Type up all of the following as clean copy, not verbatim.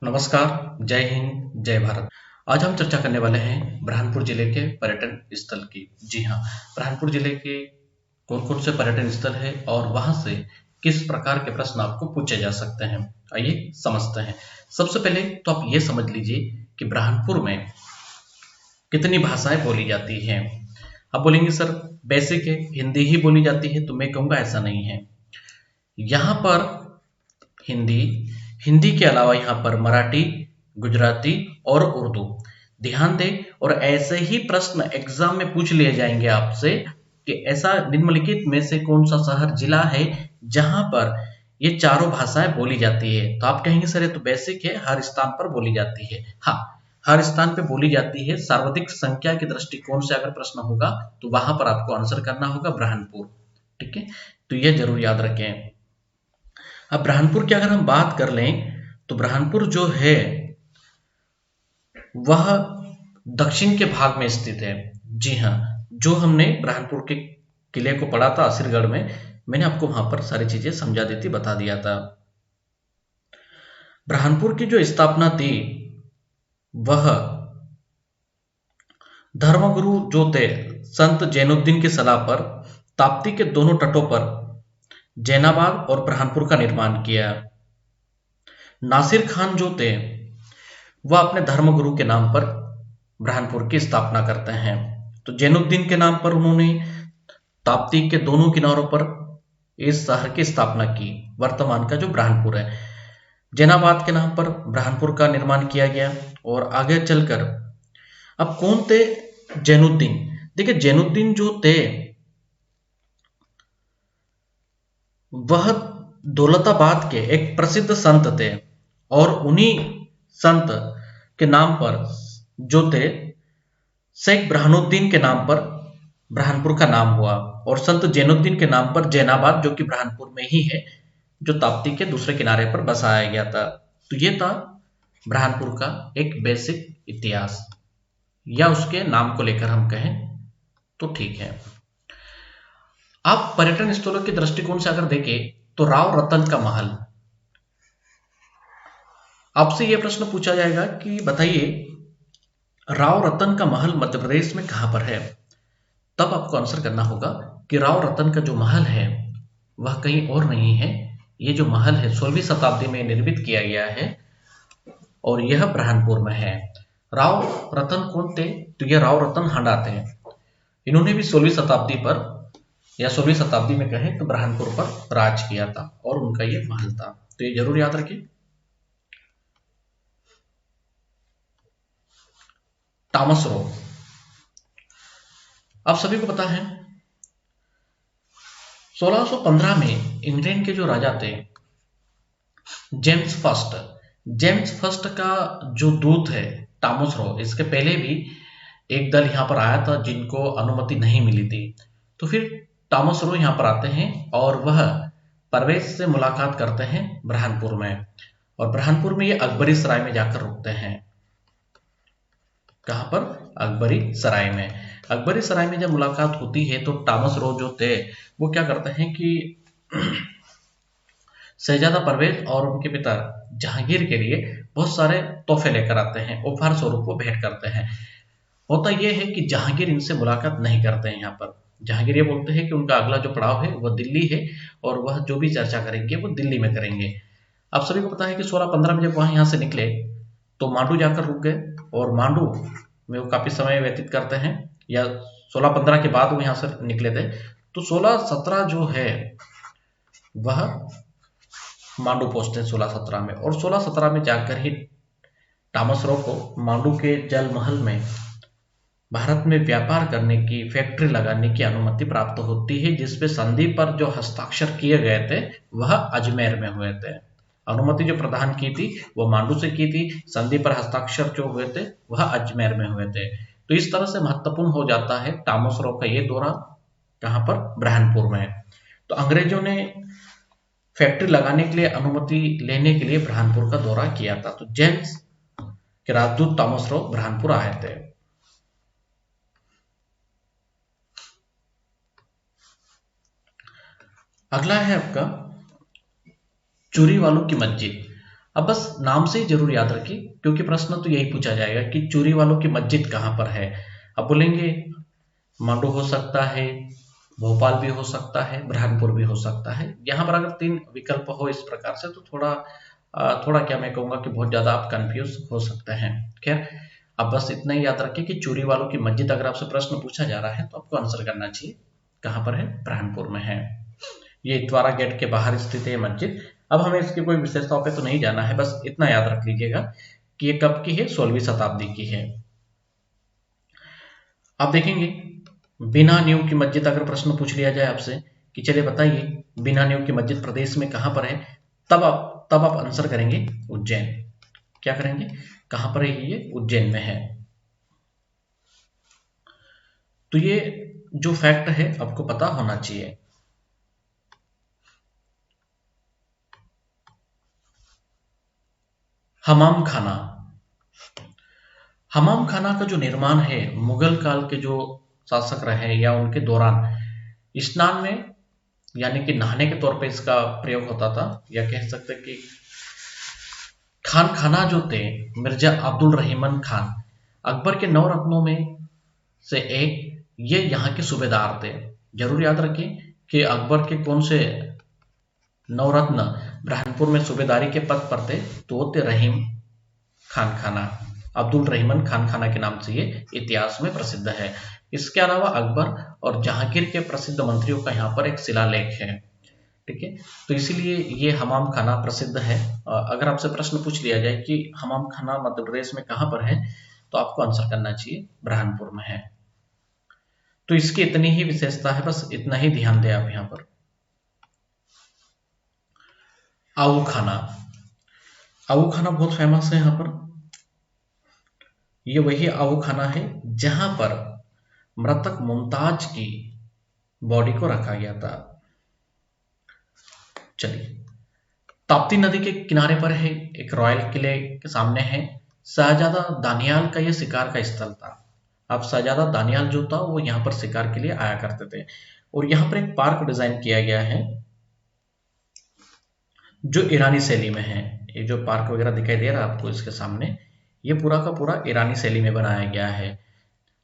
नमस्कार, जय हिंद, जय भारत। आज हम चर्चा करने वाले हैं बुरहानपुर जिले के पर्यटन स्थल की। जी हाँ, बुरहानपुर जिले के कौन-कौन से पर्यटन स्थल हैं और वहाँ से किस प्रकार के प्रश्न आपको पूछे जा सकते हैं। आइए समझते हैं। सबसे पहले तो आप ये समझ लीजिए कि बुरहानपुर में कितनी भाषाएं बोली जाती हैं। आप बोलेंगे सर बेसिक है, हिंदी ही बोली जाती है, तो मैं कहूँगा ऐसा नहीं है। यहाँ पर हिंदी, हिंदी के अलावा यहाँ पर मराठी, गुजराती और उर्दू। ध्यान दें और ऐसे ही प्रश्न एग्जाम में पूछ लिए जाएंगे आपसे कि ऐसा निम्नलिखित में से कौन सा शहर जिला है जहां पर ये चारों भाषाएं बोली जाती है। तो आप कहेंगे सर ये तो बेसिक है, हर स्थान पर बोली जाती है। हाँ, हर स्थान पे बोली जाती है। सर्वाधिक संख्या के दृष्टिकोण से अगर प्रश्न होगा तो वहां पर आपको आंसर करना होगा बुरहानपुर। ठीक है, तो यह जरूर याद रखें। अब बुरहानपुर की अगर हम बात कर लें तो बुरहानपुर जो है वह दक्षिण के भाग में स्थित है। जी हाँ, जो हमने बुरहानपुर के किले को पढ़ा था असीरगढ़ में, मैंने आपको वहां पर सारी चीजें समझा दी थी, बता दिया था। बुरहानपुर की जो स्थापना थी वह धर्मगुरु जो थे संत जैनुद्दीन की सलाह पर ताप्ती के दोनों तटों पर जैनाबाद और बुरहानपुर का निर्माण किया। नासिर खान जो थे वह अपने धर्मगुरु के नाम पर बुरहानपुर की स्थापना करते हैं। तो जैनुद्दीन के नाम पर उन्होंने ताप्ती के दोनों किनारों पर इस शहर की स्थापना की, वर्तमान का जो बुरहानपुर है। जैनाबाद के नाम पर बुरहानपुर का निर्माण किया गया। और आगे चलकर अब कौन थे जैनुद्दीन? देखिए, जैनुद्दीन जो थे वह दौलताबाद के एक प्रसिद्ध संत थे और उन्हीं संत के नाम पर जो थे शेख बुरहानुद्दीन के नाम पर बुरहानपुर का नाम हुआ। और संत जैनुद्दीन के नाम पर जैनाबाद जो कि बुरहानपुर में ही है, जो ताप्ती के दूसरे किनारे पर बसाया गया था। तो ये था बुरहानपुर का एक बेसिक इतिहास, या उसके नाम को लेकर हम कहें तो ठीक है। आप पर्यटन स्थलों के दृष्टिकोण से अगर देखें तो राव रतन का महल, आपसे यह प्रश्न पूछा जाएगा कि बताइए राव रतन का महल मध्य प्रदेश में कहां पर है। तब आपको आंसर करना होगा कि राव रतन का जो महल है वह कहीं और नहीं है। ये जो महल है 16वीं शताब्दी में निर्मित किया गया है और यह बुरहानपुर में है। राव रतन कौन थे? तो यह राव रतन हांडा थे। इन्होंने भी 16वीं शताब्दी पर या 16वीं शताब्दी में कहें तो बुरहानपुर पर राज किया था और उनका ये महल था। तो ये जरूर याद रखिए। टॉमस रो, आप सभी को पता है 1615 में इंग्लैंड के जो राजा थे जेम्स फर्स्ट का जो दूत है टॉमस रो, इसके पहले भी एक दल यहाँ पर आया था जिनको अनुमति नहीं मिली थी। तो फिर टॉमस रो यहाँ पर आते हैं और वह परवेज से मुलाकात करते हैं बुरहानपुर में। और बुरहानपुर में ये अकबरी सराय में जाकर रुकते हैं। कहाँ पर? अकबरी सराय में। अकबरी सराय में जब मुलाकात होती है तो टॉमस रो जो थे वो क्या करते हैं कि शहजादा परवेज और उनके पिता जहांगीर के लिए बहुत सारे तोहफे लेकर आते हैं, उपहार स्वरूप वो भेंट करते हैं। होता यह है कि जहांगीर इनसे मुलाकात नहीं करते हैं। यहाँ पर जहांगीर ये बोलते हैं कि उनका अगला जो पड़ाव है वह दिल्ली है और वह जो भी चर्चा करेंगे वो दिल्ली में करेंगे। आप सभी को पता है कि 1615 में जब वह यहाँ से निकले तो मांडू जाकर रुक गए और मांडू में वो काफी समय व्यतीत करते हैं, या 1615 के बाद वो यहाँ से निकले थे। तो 1617 जो है वह मांडू पहुंचते हैं 1617 में। और 1617 में जाकर ही टॉमस रो को मांडू के जल महल में भारत में व्यापार करने की, फैक्ट्री लगाने की अनुमति प्राप्त होती है, जिसपे संधि पर जो हस्ताक्षर किए गए थे वह अजमेर में हुए थे। अनुमति जो प्रदान की थी वो मांडू से की थी, संधि पर हस्ताक्षर जो हुए थे वह अजमेर में हुए थे। तो इस तरह से महत्वपूर्ण हो जाता है टॉमस रो का ये दौरा, कहाँ पर? बुरहानपुर में। तो अंग्रेजों ने फैक्ट्री लगाने के लिए अनुमति लेने के लिए बुरहानपुर का दौरा किया था। तो जेम्स के राजदूत टॉमस रो बुरहानपुर आए थे। अगला है आपका चूरी वालों की मस्जिद। अब बस नाम से ही जरूर याद रखिए, क्योंकि प्रश्न तो यही पूछा जाएगा कि चूरी वालों की मस्जिद कहाँ पर है। अब बोलेंगे मांडू हो सकता है, भोपाल भी हो सकता है, बुरहानपुर भी हो सकता है। यहाँ पर अगर 3 विकल्प हो इस प्रकार से तो थोड़ा क्या मैं कहूँगा कि बहुत ज़्यादा आप कंफ्यूज हो सकते हैं। खैर, अब बस इतना ही याद रखिए कि चूरी वालों की मस्जिद अगर आपसे प्रश्न पूछा जा रहा है तो आपको आंसर करना चाहिए कहाँ पर है, बुरहानपुर में है। ये इतवारा गेट के बाहर स्थित है मस्जिद। अब हमें इसकी कोई विशेषताओं पे तो नहीं जाना है, बस इतना याद रख लीजिएगा कि ये कब की है, 16वीं शताब्दी की है। आप देखेंगे बिना नींव की मस्जिद अगर प्रश्न पूछ लिया जाए आपसे कि चलिए बताइए बिना नींव की मस्जिद प्रदेश में कहाँ पर है, तब आप आंसर करेंगे उज्जैन। क्या करेंगे, कहाँ पर है ये, उज्जैन में है। तो ये जो फैक्ट है आपको पता होना चाहिए। हमाम खाना, हमाम खाना का जो निर्माण है मुगल काल के जो शासक रहे या उनके दौरान स्नान में यानी कि नहाने के तौर पे इसका प्रयोग होता था, या कह सकते हैं कि खान खाना जो थे मिर्जा अब्दुल रहीमन खान, अकबर के 9 रत्नों में से एक, ये यहाँ के सूबेदार थे। जरूर याद रखें कि अकबर के कौन से 9 रत्न बुरहानपुर में सूबेदारी के पद पर थे, तो वो थे रहीम खान खाना, अब्दुल रहीमन खान खाना के नाम से ये इतिहास में प्रसिद्ध है। इसके अलावा अकबर और जहांगीर के प्रसिद्ध मंत्रियों का यहाँ पर एक शिलालेख है। ठीक है, तो इसीलिए ये हमाम खाना प्रसिद्ध है। अगर आपसे प्रश्न पूछ लिया जाए कि हमाम खाना मध्य प्रदेश में कहाँ पर है, तो आपको आंसर करना चाहिए बुरहानपुर में है। तो इसकी इतनी ही विशेषता है, बस इतना ही ध्यान दें आप यहाँ पर। आऊ खाना, आऊ खाना बहुत फेमस है यहाँ पर। ये वही आऊ खाना है जहां पर मृतक मुमताज की बॉडी को रखा गया था। चलिए, ताप्ती नदी के किनारे पर है, एक रॉयल किले के सामने है। शाहजादा दानियाल का यह शिकार का स्थल था। अब शाहजादा दानियाल जो था वो यहाँ पर शिकार के लिए आया करते थे, और यहाँ पर एक पार्क डिजाइन किया गया है जो ईरानी शैली में है। ये जो पार्क वगैरह दिखाई दे रहा है आपको इसके सामने, ये पूरा का पूरा ईरानी शैली में बनाया गया है,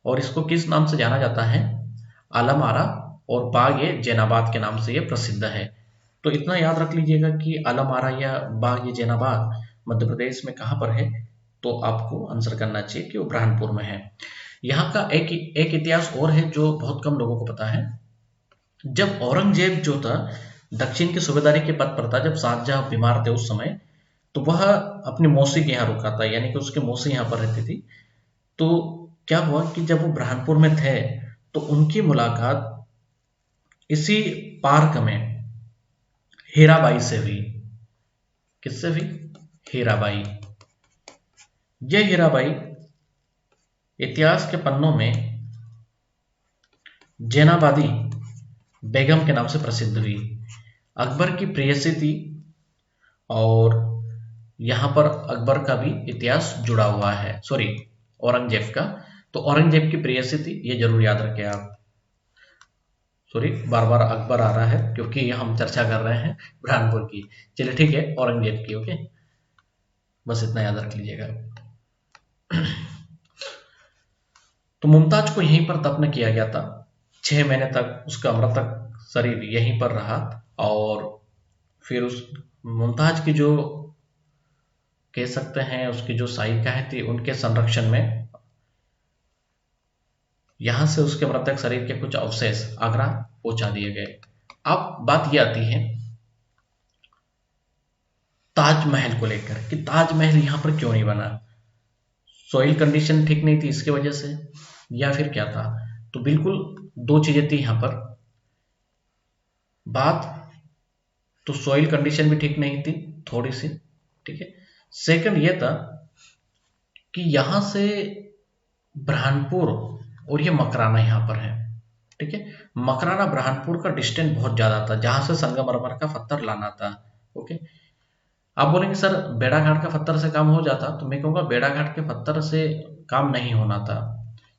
और इसको किस नाम से जाना जाता है, आलम आरा और बाग ए जैनाबाद के नाम से ये प्रसिद्ध है। तो इतना याद रख लीजिएगा कि आलम आरा या बाग ए जैनाबाद मध्य प्रदेश में कहाँ पर है, तो आपको आंसर करना चाहिए कि वो बुरहानपुर में है। यहाँ का एक इतिहास और है जो बहुत कम लोगों को पता है। जब औरंगजेब जो था दक्षिण की सूबेदारी के पद पर था, जब शाहजहां बीमार थे उस समय, तो वह अपनी मौसी के यहाँ रुका था, यानी कि उसकी मौसी यहाँ पर रहती थी। तो क्या हुआ कि जब वो बुरहानपुर में थे तो उनकी मुलाकात इसी पार्क में हीराबाई से हुई। किससे हुई, हीराबाई। यह हीराबाई इतिहास के पन्नों में जैनाबादी बेगम के नाम से प्रसिद्ध हुई। अकबर की प्रेयसी थी, और यहाँ पर अकबर का भी इतिहास जुड़ा हुआ है, सॉरी औरंगजेब का। तो औरंगजेब की प्रेयसी थी, ये जरूर याद रखें आप। सॉरी, बार बार अकबर आ रहा है क्योंकि हम चर्चा कर रहे हैं बुरहानपुर की। चलिए ठीक है, औरंगजेब की, ओके, बस इतना याद रख लीजिएगा। तो मुमताज को यहीं पर दफन किया गया था। 6 महीने तक उसका मृतक शरीर यहीं पर रहा, और फिर उस मुमताज की जो कह सकते हैं उसकी जो शाहिदगाह थी उनके संरक्षण में यहां से उसके मृतक शरीर के कुछ अवशेष आगरा पहुंचा दिए गए। अब बात यह आती है ताजमहल को लेकर कि ताजमहल यहां पर क्यों नहीं बना। सॉइल कंडीशन ठीक नहीं थी इसकी वजह से, या फिर क्या था। तो बिल्कुल 2 चीजें थी यहां पर। बात तो सॉइल कंडीशन भी ठीक नहीं थी थोड़ी सी, ठीक है। सेकंड ये था कि यहां से बुरहानपुर और ये मकराना यहाँ पर है, ठीक है। मकराना बुरहानपुर का डिस्टेंस बहुत ज्यादा था जहां से संगमरमर का पत्थर लाना था, ओके। आप बोलेंगे सर बेड़ाघाट का पत्थर से काम हो जाता, तो मैं कहूँगा बेड़ाघाट के पत्थर से काम नहीं होना था।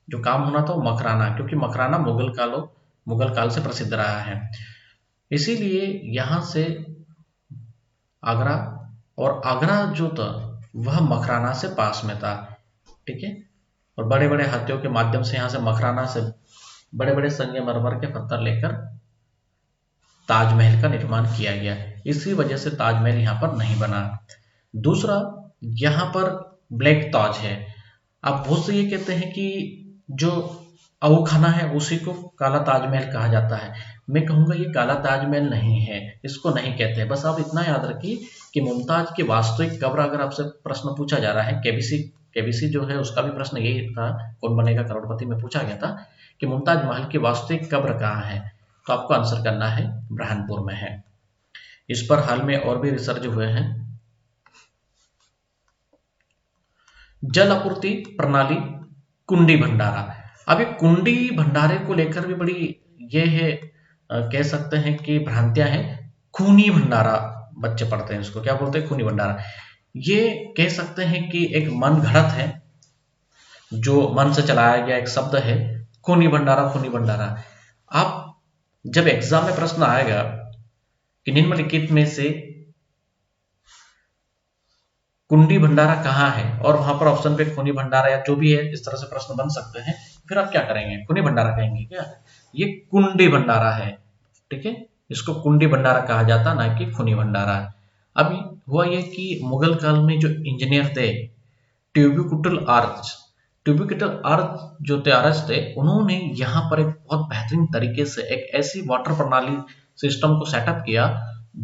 जो काम होना था वो मकराना, क्योंकि मकराना मुगल काल से प्रसिद्ध रहा है। इसीलिए यहाँ से आगरा और आगरा जो था वह मकराना से पास में था। ठीक है, और बड़े बड़े हाथियों के माध्यम से यहाँ से मकराना से बड़े बड़े संगमरमर के पत्थर लेकर ताजमहल का निर्माण किया गया। इसी वजह से ताजमहल यहाँ पर नहीं बना। दूसरा, यहाँ पर ब्लैक ताज है। आप बहुत से ये कहते हैं कि जो अवू खाना है उसी को काला ताजमहल कहा जाता है। मैं कहूँगा ये काला ताजमहल नहीं है, इसको नहीं कहते हैं। बस आप इतना याद रखिए कि मुमताज की वास्तविक कब्र, अगर आपसे प्रश्न पूछा जा रहा है, केबीसी जो है उसका भी प्रश्न यही था, कौन बनेगा करोड़पति में पूछा गया था कि मुमताज महल की वास्तविक कब्र कहाँ है, तो आपको आंसर करना है बुरहानपुर में है। इस पर हाल में और भी रिसर्च हुए हैं। जल आपूर्ति प्रणाली कुंडी भंडारा। अब ये कुंडी भंडारे को लेकर भी बड़ी ये है, कह सकते हैं कि भ्रांतियां हैं। खूनी भंडारा बच्चे पढ़ते हैं, इसको क्या बोलते हैं, खूनी भंडारा। ये कह सकते हैं कि एक मन घड़त है, जो मन से चलाया गया एक शब्द है, खूनी भंडारा खूनी भंडारा। आप जब एग्जाम में प्रश्न आएगा कि निम्नलिखित में से कुंडी भंडारा कहाँ है, और वहां पर ऑप्शन पे खूनी भंडारा या जो भी है इस तरह से प्रश्न बन सकते हैं, फिर आप क्या करेंगे, खूनी भंडारा कहेंगे क्या? ये कुंडी भंडारा है। ठीक है, इसको कुंडी भंडारा कहा जाता, ना कि खूनी भंडारा। अभी हुआ ये कि मुगल काल में जो इंजीनियर थे, ट्यूबिकुटल आर्च ट्यूबिकुटल आर्च जो थे आर्च थे, उन्होंने यहाँ पर एक बहुत बेहतरीन तरीके से एक ऐसी वाटर प्रणाली सिस्टम को सेटअप किया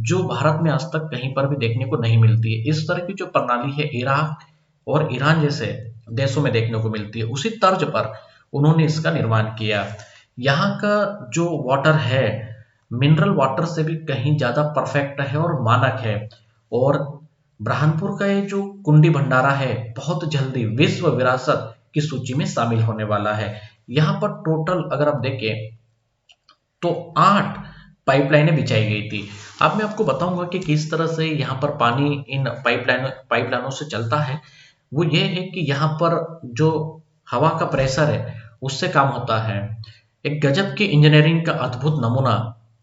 जो भारत में आज तक कहीं पर भी देखने को नहीं मिलती है। इस तरह की जो प्रणाली है इराक और ईरान जैसे देशों में देखने को मिलती है, उसी तर्ज पर उन्होंने इसका निर्माण किया। यहाँ का जो वाटर है मिनरल वाटर से भी कहीं ज्यादा परफेक्ट है और मानक है। और बुरहानपुर का ये जो कुंडी भंडारा है बहुत जल्दी विश्व विरासत की सूची में शामिल होने वाला है। यहाँ पर टोटल अगर आप देखें तो 8 पाइपलाइनें बिछाई गई थी। अब मैं आपको बताऊंगा कि किस तरह से यहाँ पर पानी इन पाइपलाइनों से चलता है। वो ये है कि यहाँ पर जो हवा का प्रेशर है उससे काम होता है। एक गजब की इंजीनियरिंग का अद्भुत नमूना,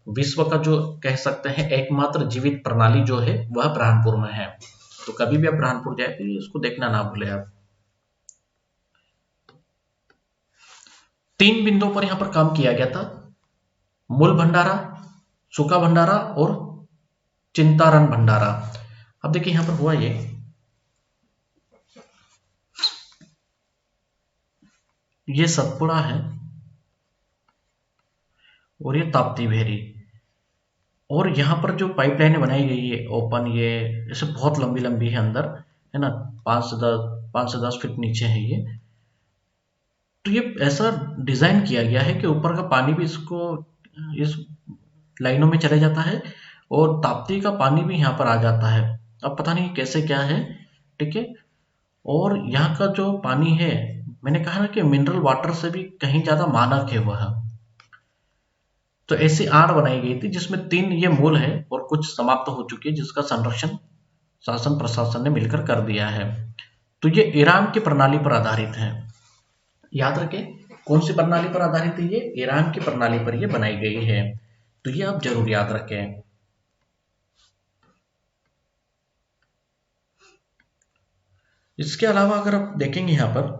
विश्व का जो कह सकते हैं एकमात्र जीवित प्रणाली जो है वह बुरहानपुर में है। तो कभी भी आप बुरहानपुर जाए तो इसको देखना ना भूले आप। 3 बिंदुओं पर यहाँ पर काम किया गया था, मूल भंडारा, सूखा भंडारा और चिंतारन भंडारा। अब देखिए यहां पर हुआ ये सतपुड़ा है और ये ताप्ती भेरी। और यहाँ पर जो पाइपलाइनें बनाई गई है ओपन, ये ऐसे बहुत लंबी लंबी है अंदर, है ना, 5 से 10 फीट नीचे है ये। तो ये ऐसा डिजाइन किया गया है कि ऊपर का पानी भी इसको इस लाइनों में चले जाता है और ताप्ती का पानी भी यहाँ पर आ जाता है। अब पता नहीं कैसे क्या है। ठीक है, और यहाँ का जो पानी है, मैंने कहा ना कि मिनरल वाटर से भी कहीं ज्यादा मानक है वह। तो ऐसी आड़ बनाई गई थी जिसमें 3 ये मूल है और कुछ समाप्त हो चुकी है, जिसका संरक्षण शासन प्रशासन ने मिलकर कर दिया है। तो ये ईरान की प्रणाली पर आधारित है। याद रखें कौन सी प्रणाली पर आधारित है, ये ईरान की प्रणाली पर ये बनाई गई है। तो ये आप जरूर याद रखें। इसके अलावा अगर आप देखेंगे यहाँ पर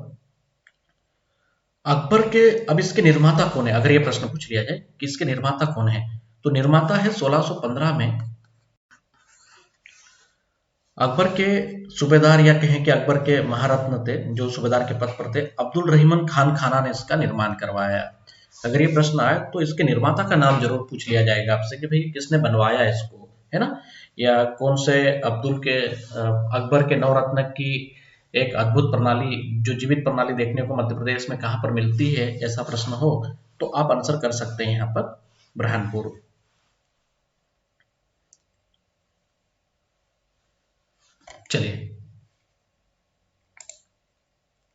अकबर के, अब इसके निर्माता कौन है, अगर ये प्रश्न पूछ लिया जाए कि इसके निर्माता कौन है, तो निर्माता है 1615 में अकबर के सूबेदार, या कहें कि अकबर के महारत्न थे जो सूबेदार के पद पर थे, अब्दुल रहीमन खान खाना ने इसका निर्माण करवाया। अगर ये प्रश्न आए तो इसके निर्माता का नाम जरूर पूछ लिया जाएगा आपसे कि भाई किसने बनवाया इसको, है ना, या कौन से अकबर के नवरत्न की एक अद्भुत प्रणाली, जो जीवित प्रणाली देखने को मध्य प्रदेश में कहाँ पर मिलती है, ऐसा प्रश्न हो तो आप आंसर कर सकते हैं यहाँ पर बुरहानपुर। चलिए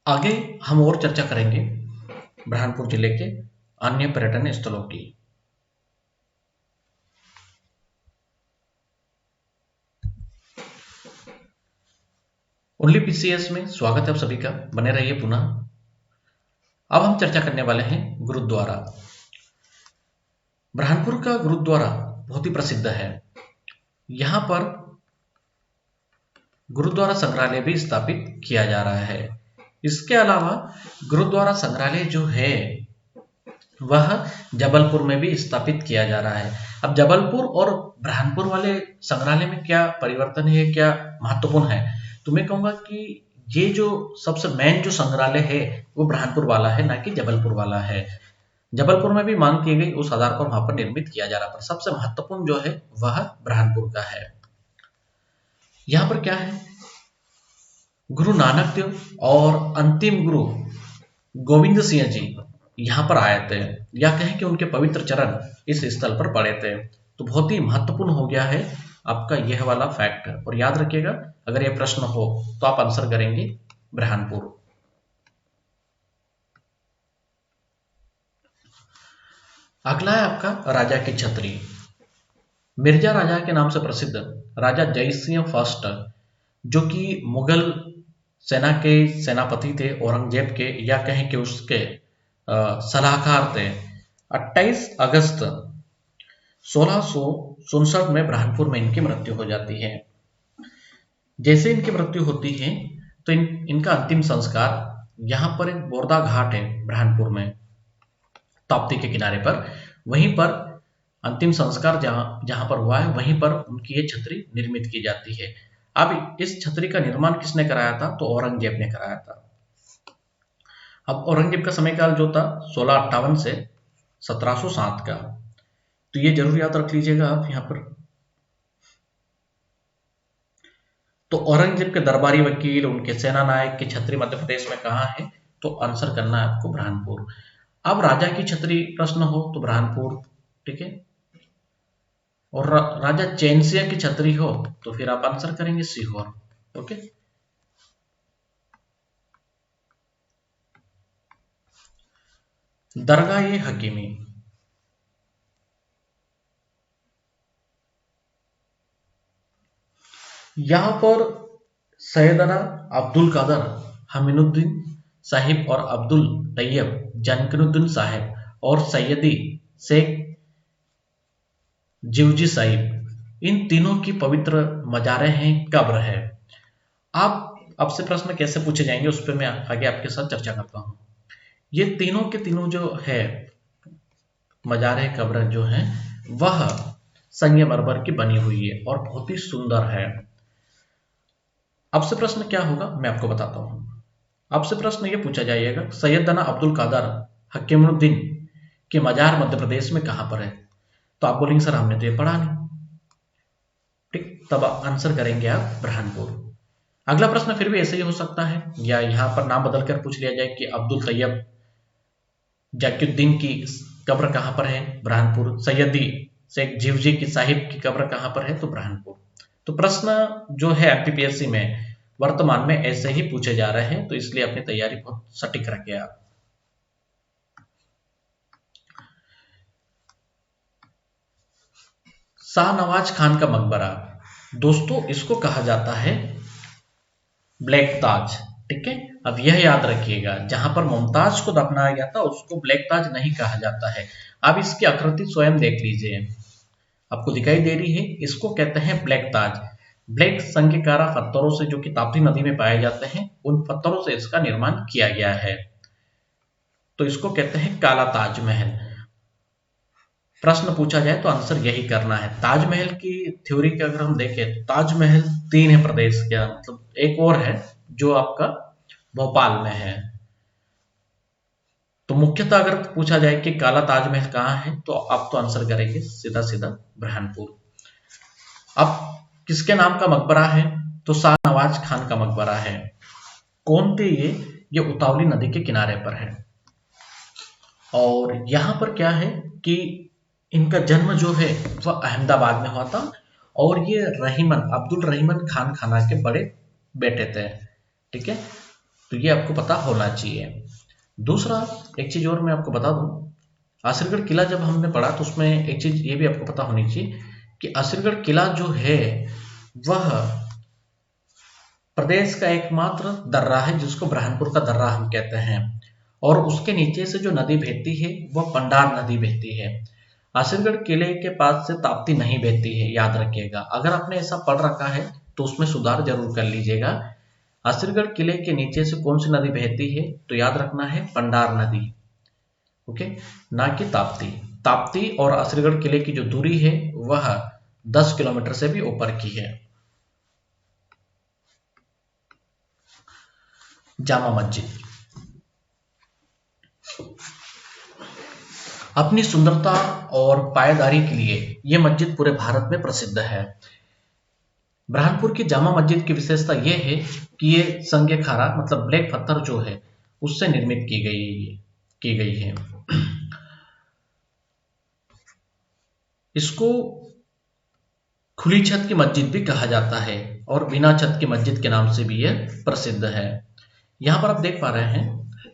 आगे हम और चर्चा करेंगे बुरहानपुर जिले के अन्य पर्यटन स्थलों की। ओनली पीसीएस में स्वागत है आप सभी का, बने रहिए पुनः। अब हम चर्चा करने वाले हैं गुरुद्वारा। बुरहानपुर का गुरुद्वारा बहुत ही प्रसिद्ध है। यहाँ पर गुरुद्वारा संग्रहालय भी स्थापित किया जा रहा है। इसके अलावा गुरुद्वारा संग्रहालय जो है वह जबलपुर में भी स्थापित किया जा रहा है। अब जबलपुर और बुरहानपुर वाले संग्रहालय में क्या परिवर्तन है, क्या महत्वपूर्ण है, तो मैं कहूंगा कि ये जो सबसे मेन जो संग्रहालय है वो बुरहानपुर वाला है, ना कि जबलपुर वाला है। जबलपुर में भी मांग की गई, उस आधार पर वहां पर निर्मित किया जा रहा, पर सबसे महत्वपूर्ण जो है वह बुरहानपुर का है। यहाँ पर क्या है, गुरु नानक देव और अंतिम गुरु गोविंद सिंह जी यहाँ पर आए थे, या कहें कि उनके पवित्र चरण इस स्थल पर पड़े थे। तो बहुत ही महत्वपूर्ण हो गया है आपका यह वाला फैक्ट। और याद रखिएगा, अगर यह प्रश्न हो तो आप आंसर करेंगे बुरहानपुर। अगला है आपका राजा की छतरी। मिर्जा राजा के नाम से प्रसिद्ध राजा जय सिंह फर्स्ट, जो कि मुगल सेना के सेनापति थे, औरंगजेब के, या कहें कि उसके सलाहकार थे। 28 अगस्त 1667 में बुरहानपुर में इनकी मृत्यु हो जाती है। जैसे इनकी मृत्यु होती है तो इनका अंतिम संस्कार यहाँ पर एक बोरदा घाट है बुरहानपुर में, ताप्ती के किनारे पर, वहीं पर अंतिम संस्कार जहां पर हुआ है वहीं पर उनकी ये छतरी निर्मित की जाती है। अब इस छतरी का निर्माण किसने कराया था, तो औरंगजेब ने कराया था। अब औरंगजेब का समयकाल जो था 1658 से 1707 का, तो ये जरूर याद रख लीजिएगा आप यहाँ पर। तो औरंगजेब के दरबारी वकील, उनके सेना नायक की छतरी मध्य प्रदेश में कहाँ है, तो आंसर करना है आपको बुरहानपुर। अब राजा की छतरी प्रश्न हो तो बुरहानपुर, ठीक है। और राजा चैनसिया की छतरी हो तो फिर आप आंसर करेंगे सीहोर, ओके। दरगाह हकीमी, यहां पर सैयदना अब्दुल कादर हमीनुद्दीन साहिब और अब्दुल तैयब जानकिनुद्दीन साहिब और सैयदी शेख जीवजी साहिब, इन तीनों की पवित्र मजारें हैं, कब्र है। आप आपसे प्रश्न कैसे पूछे जाएंगे उस पर मैं आगे आपके साथ चर्चा करता हूं। ये तीनों के तीनों जो है मजारे कब्र जो है वह संगमरमर की बनी हुई है और बहुत ही सुंदर है। आपसे प्रश्न क्या होगा मैं आपको बताता हूं। आपसे प्रश्न ये पूछा जाएगा, सैयदना अब्दुल कादर हकीमुद्दीन की मजार मध्य प्रदेश में कहां पर है, तो आप बोलेंगे सर हमने तो ये पढ़ा नहीं, ठीक। तब आंसर करेंगे आप बुरहानपुर। अगला प्रश्न फिर भी ऐसे ही हो सकता है, या यहाँ पर नाम बदलकर पूछ लिया जाए कि अब्दुल तैयब जाकिउद्दीन की कब्र कहां पर है, बुरहानपुर। सैयदी शेख जीवजी की साहिब की कब्र कहां पर है, तो बुरहानपुर। तो प्रश्न जो है एमपीपीएससी में वर्तमान में ऐसे ही पूछे जा रहे हैं, तो इसलिए अपनी तैयारी बहुत सटीक रखें आप। शाहनवाज खान का मकबरा, दोस्तों इसको कहा जाता है ब्लैक ताज, ठीक है। अब यह याद रखिएगा, जहां पर मुमताज को दफनाया गया था उसको ब्लैक ताज नहीं कहा जाता है। अब इसकी आकृति स्वयं देख लीजिए, आपको दिखाई दे रही है, इसको कहते हैं ब्लैक ताज। ब्लैक संगकारा पत्थरों से, जो कि ताप्ती नदी में पाए जाते हैं, उन पत्थरों से इसका निर्माण किया गया है, तो इसको कहते हैं काला ताजमहल। प्रश्न पूछा जाए तो आंसर यही करना है। ताजमहल की थ्योरी के अगर हम देखें तो ताजमहल 3 है प्रदेश का, मतलब एक और है जो आपका भोपाल में है। तो मुख्यतः अगर पूछा जाए कि काला ताजमहल कहाँ है, तो आप तो आंसर करेंगे सीधा सीधा बुरहानपुर। अब किसके नाम का मकबरा है, तो शाहनवाज खान का मकबरा है। कौन थे ये उतावली नदी के किनारे पर है। और यहां पर क्या है कि इनका जन्म जो है वह अहमदाबाद में हुआ था, और ये अब्दुल रहीमन खान खाना के बड़े बेटे थे, ठीक है। तो ये आपको पता होना चाहिए। दूसरा एक चीज और मैं आपको बता दूं, आसिरगढ़ किला जब हमने पढ़ा तो उसमें एक चीज ये भी आपको पता होनी चाहिए कि आसिरगढ़ किला जो है वह प्रदेश का एकमात्र दर्रा है जिसको बुरहानपुर का दर्रा हम कहते हैं, और उसके नीचे से जो नदी बहती है वह पंडार नदी बहती है। आसिरगढ़ किले के पास से ताप्ती नहीं बहती है, याद रखिएगा। अगर आपने ऐसा पढ़ रखा है तो उसमें सुधार जरूर कर लीजिएगा। असरगढ़ किले के नीचे से कौन सी नदी बहती है? तो याद रखना है पंडार नदी, ओके, ना कि ताप्ती। ताप्ती और असरगढ़ किले की जो दूरी है वह 10 किलोमीटर से भी ऊपर की है। जामा मस्जिद अपनी सुंदरता और पायदारी के लिए यह मस्जिद पूरे भारत में प्रसिद्ध है। बुरहानपुर की जामा मस्जिद की विशेषता यह है कि ये संगे खारा मतलब ब्लैक पत्थर जो है उससे निर्मित की गई है। इसको खुली छत की मस्जिद भी कहा जाता है और बिना छत की मस्जिद के नाम से भी यह प्रसिद्ध है। यहाँ पर आप देख पा रहे हैं,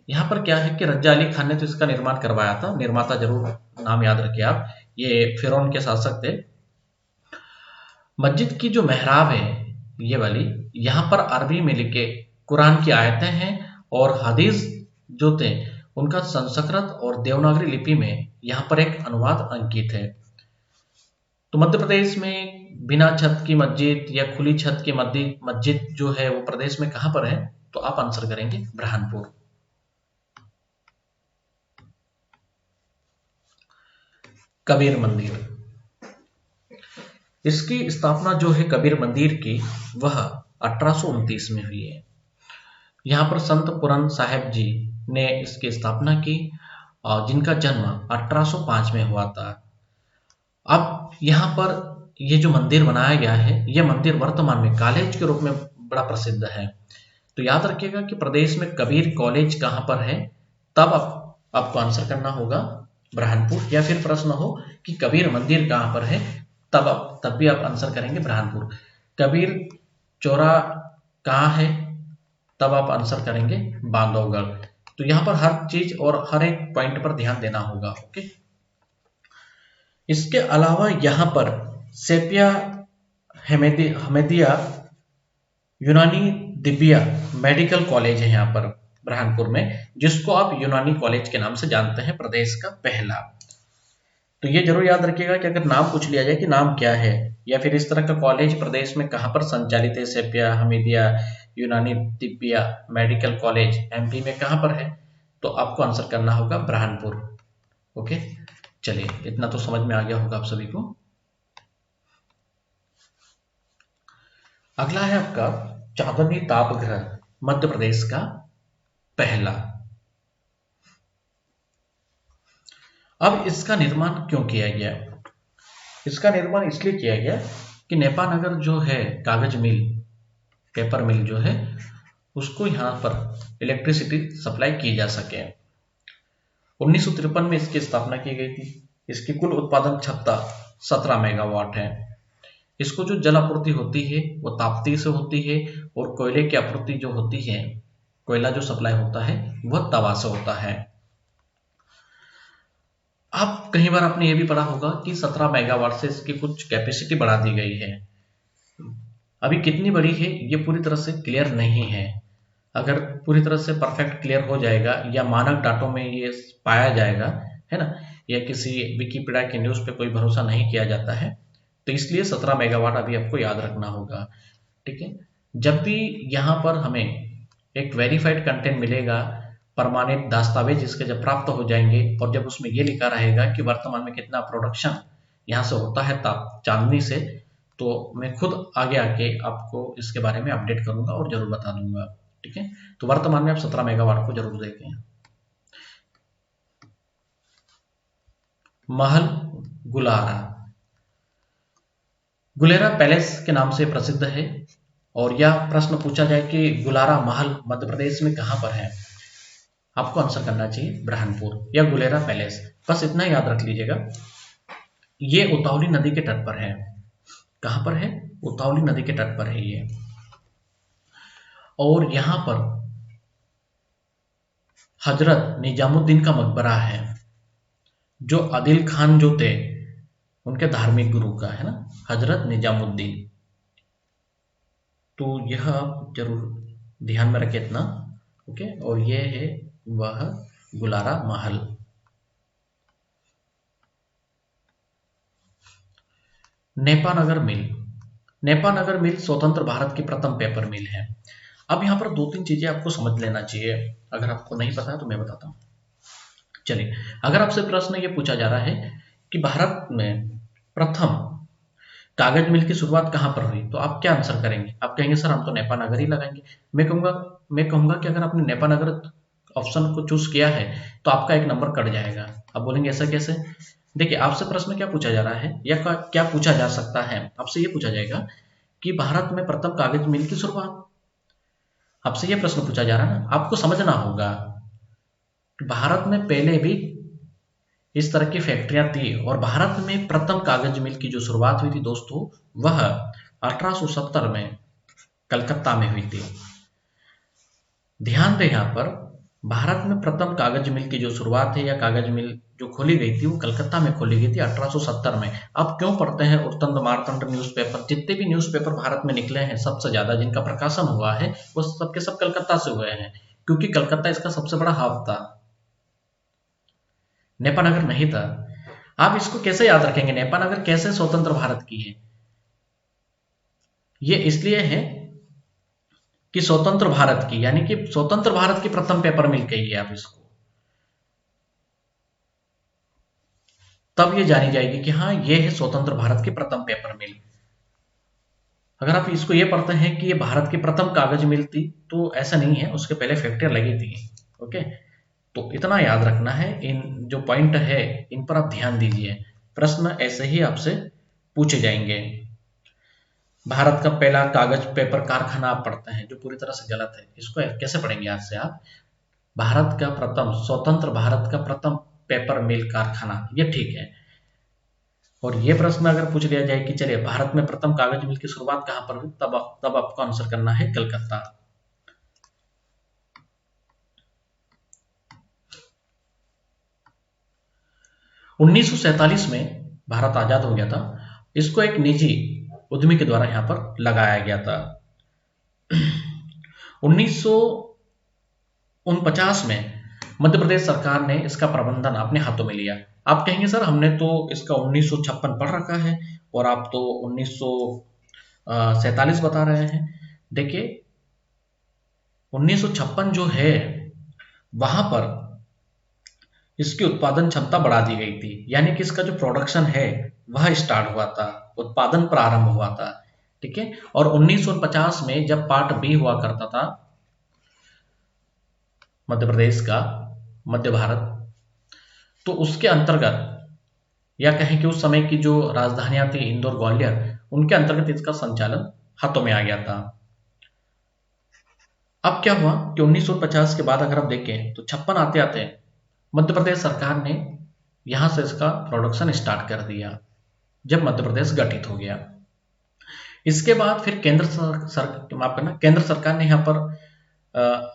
यहाँ पर क्या है कि रज्जा अली खान ने तो इसका निर्माण करवाया था। निर्माता जरूर नाम याद रखिए आप, ये फिरौन के शासक थे। मस्जिद की जो मेहराब है ये वाली, यहाँ पर अरबी में लिखे कुरान की आयतें हैं और हदीस जो थे उनका संस्कृत और देवनागरी लिपि में यहाँ पर एक अनुवाद अंकित है। तो मध्य प्रदेश में बिना छत की मस्जिद या खुली छत की मस्जिद जो है वो प्रदेश में कहां पर है? तो आप आंसर करेंगे बुरहानपुर। कबीर मंदिर, इसकी स्थापना जो है कबीर मंदिर की वह 1829 में हुई है। यहाँ पर संत पुरन साहेब जी ने इसकी स्थापना की और जिनका जन्म 1805 में हुआ था। अब यहाँ पर ये जो मंदिर बनाया गया है, यह मंदिर वर्तमान में कॉलेज के रूप में बड़ा प्रसिद्ध है। तो याद रखिएगा कि प्रदेश में कबीर कॉलेज कहाँ पर है, तब आपको आंसर करना होगा बुरहानपुर। या फिर प्रश्न हो कि कबीर मंदिर कहाँ पर है, तब भी आप आंसर करेंगे बुरहानपुर। कबीर चौरा कहाँ है, तब आप आंसर करेंगे बांधवगढ़। तो यहाँ पर हर चीज और हर एक पॉइंट पर ध्यान देना होगा, ओके। इसके अलावा यहाँ पर सेपिया हमेदिया यूनानी दिव्या मेडिकल कॉलेज है यहाँ पर बुरहानपुर में, जिसको आप यूनानी कॉलेज के नाम से जानते हैं, प्रदेश का पहला। तो ये जरूर याद रखिएगा कि अगर नाम पूछ लिया जाए कि नाम क्या है या फिर इस तरह का कॉलेज प्रदेश में कहां पर संचालित है, सेपिया हमीदिया यूनानी दिव्या मेडिकल कॉलेज एमपी में कहां पर है, तो आपको आंसर करना होगा बुरहानपुर, ओके। चलिए, इतना तो समझ में आ गया होगा आप सभी को। अगला है आपका चांदनी ताप गृह, मध्य प्रदेश का पहला। अब इसका निर्माण क्यों किया गया? इसका निर्माण इसलिए किया गया कि नेपानगर जो है कागज मिल, पेपर मिल जो है, उसको यहाँ पर इलेक्ट्रिसिटी सप्लाई की जा सके। 1953 में इसकी स्थापना की गई थी। इसकी कुल उत्पादन क्षमता 17 मेगावाट है। इसको जो जल आपूर्ति होती है वो ताप्ती से होती है और कोयले की आपूर्ति जो होती है, कोयला जो सप्लाई होता है वह तवा से होता है। आप कई बार आपने ये भी पढ़ा होगा कि 17 मेगावाट से इसकी कुछ कैपेसिटी बढ़ा दी गई है। अभी कितनी बड़ी है ये पूरी तरह से क्लियर नहीं है। अगर पूरी तरह से परफेक्ट क्लियर हो जाएगा या मानक डाटों में ये पाया जाएगा, है ना, या किसी विकिपीडिया के न्यूज़ पे कोई भरोसा नहीं किया जाता है, तो इसलिए 17 मेगावाट अभी आपको याद रखना होगा, ठीक है। जब भी यहाँ पर हमें एक वेरीफाइड कंटेंट मिलेगा, प्रमाणित दस्तावेज इसके जब प्राप्त हो जाएंगे और जब उसमें ये लिखा रहेगा कि वर्तमान में कितना प्रोडक्शन यहाँ से होता है चांदनी से, तो मैं खुद आगे आके आपको इसके बारे में अपडेट करूंगा और जरूर बता दूंगा, ठीक है। तो वर्तमान में आप 17 मेगावाट को जरूर देखें। महल गुलारा, गुलेरा पैलेस के नाम से प्रसिद्ध है। और यह प्रश्न पूछा जाए कि गुलारा महल मध्य प्रदेश में कहां पर है, आपको आंसर करना चाहिए बुरहानपुर या गुलेरा पैलेस। बस इतना याद रख लीजिएगा, ये उतावली नदी के तट पर है। कहां पर है? उतावली नदी के तट पर है ये। और यहां पर हजरत निजामुद्दीन का मकबरा है, जो आदिल खान जो थे उनके धार्मिक गुरु का, है ना, हजरत निजामुद्दीन। तो यह आप जरूर ध्यान में रखें इतना, ओके। और ये है वह गुलारा महल। नेपानगर मिल, नेपा नगर मिल स्वतंत्र भारत की प्रथम पेपर मिल है। अब यहाँ पर दो तीन चीजें आपको समझ लेना चाहिए, अगर आपको नहीं पता है तो मैं बताता हूँ। चलिए, अगर आपसे प्रश्न ये पूछा जा रहा है कि भारत में प्रथम कागज मिल की शुरुआत कहाँ पर हुई, तो आप क्या आंसर करेंगे? आप कहेंगे सर हम तो नेपा नगर ही लगाएंगे। मैं कहूंगा कि अगर आपने नेपा नगर ऑप्शन को चूज किया है तो आपका एक नंबर कट जाएगा। आप बोलेंगे ऐसा कैसे? देखिए, आपसे प्रश्न क्या पूछा जा रहा है या क्या पूछा जा सकता है, आपसे ये पूछा जाएगा कि भारत में प्रथम कागज मिल की शुरुआत, आपसे ये प्रश्न पूछा जा रहा है ना। आपको समझना होगा कि भारत में पहले भी इस तरह की फैक्ट्रियां थी और भारत में प्रथम कागज मिल की जो शुरुआत हुई थी दोस्तों, वह 1870 में कलकत्ता में हुई थी। ध्यान दें यहाँ पर, भारत में प्रथम कागज मिल की जो शुरुआत है या कागज मिल जो खोली गई थी वो कलकत्ता में खोली गई थी 1870 में। अब क्यों पढ़ते हैं उर्तंड मार्तंड न्यूज़पेपर? जितने भी न्यूज़पेपर भारत में निकले हैं सबसे ज्यादा जिनका प्रकाशन हुआ है वो सबके सब कलकत्ता से हुए हैं, क्योंकि कलकत्ता इसका सबसे बड़ा हब था, नेपा नगर नहीं था। आप इसको कैसे याद रखेंगे, नेपा नगर कैसे स्वतंत्र भारत की है? ये इसलिए है कि स्वतंत्र भारत की, यानी कि स्वतंत्र भारत की प्रथम पेपर मिल कहिए आप इसको, तब ये जानी जाएगी कि हाँ ये है स्वतंत्र भारत की प्रथम पेपर मिल। अगर आप इसको ये पढ़ते हैं कि ये भारत की प्रथम कागज मिल थी, तो ऐसा नहीं है, उसके पहले फैक्ट्रियां लगी थी। ओके, तो इतना याद रखना है, इन जो पॉइंट है इन पर आप ध्यान दीजिए, प्रश्न ऐसे ही आपसे पूछे जाएंगे। भारत का पहला कागज पेपर कारखाना आप पढ़ते हैं जो पूरी तरह से गलत है, इसको कैसे पढ़ेंगे आज से आप? भारत का प्रथम, स्वतंत्र भारत का प्रथम पेपर मिल कारखाना, ये ठीक है। और ये प्रश्न अगर पूछ लिया जाए कि चलिए भारत में प्रथम कागज मिल की शुरुआत कहां पर हुई, तब आपको आंसर करना है कलकत्ता। उन्नीस में भारत आजाद हो गया था, इसको एक निजी उद्यमी के द्वारा यहां पर लगाया गया था। 1949 में मध्य प्रदेश सरकार ने इसका प्रबंधन अपने हाथों में लिया। आप कहेंगे सर हमने तो इसका 1956 पढ़ रखा है और आप तो 1947 बता रहे हैं। देखिए, 1956 जो है वहां पर इसकी उत्पादन क्षमता बढ़ा दी गई थी, यानी कि इसका जो प्रोडक्शन है वह स्टार्ट हुआ था, उत्पादन प्रारंभ हुआ था। ठीक है, और 1949 में जब पार्ट बी हुआ करता था मध्य प्रदेश का, मध्य भारत, तो उसके अंतर्गत, या कहें कि उस समय की जो राजधानियां थी इंदौर ग्वालियर, उनके अंतर्गत इसका संचालन हाथों में आ गया था। अब क्या हुआ कि 1950 के बाद अगर आप देखें तो 56 आते आते मध्य प्रदेश सरकार ने यहां से इसका प्रोडक्शन स्टार्ट कर दिया, जब मध्य प्रदेश गठित हो गया। इसके बाद फिर केंद्र सरकार ने यहाँ पर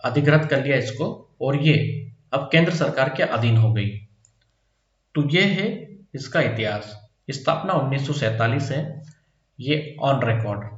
अधिग्रहित कर लिया इसको, और ये अब केंद्र सरकार के अधीन हो गई। तो ये है इसका इतिहास। स्थापना 1947 है, ये ऑन रिकॉर्ड।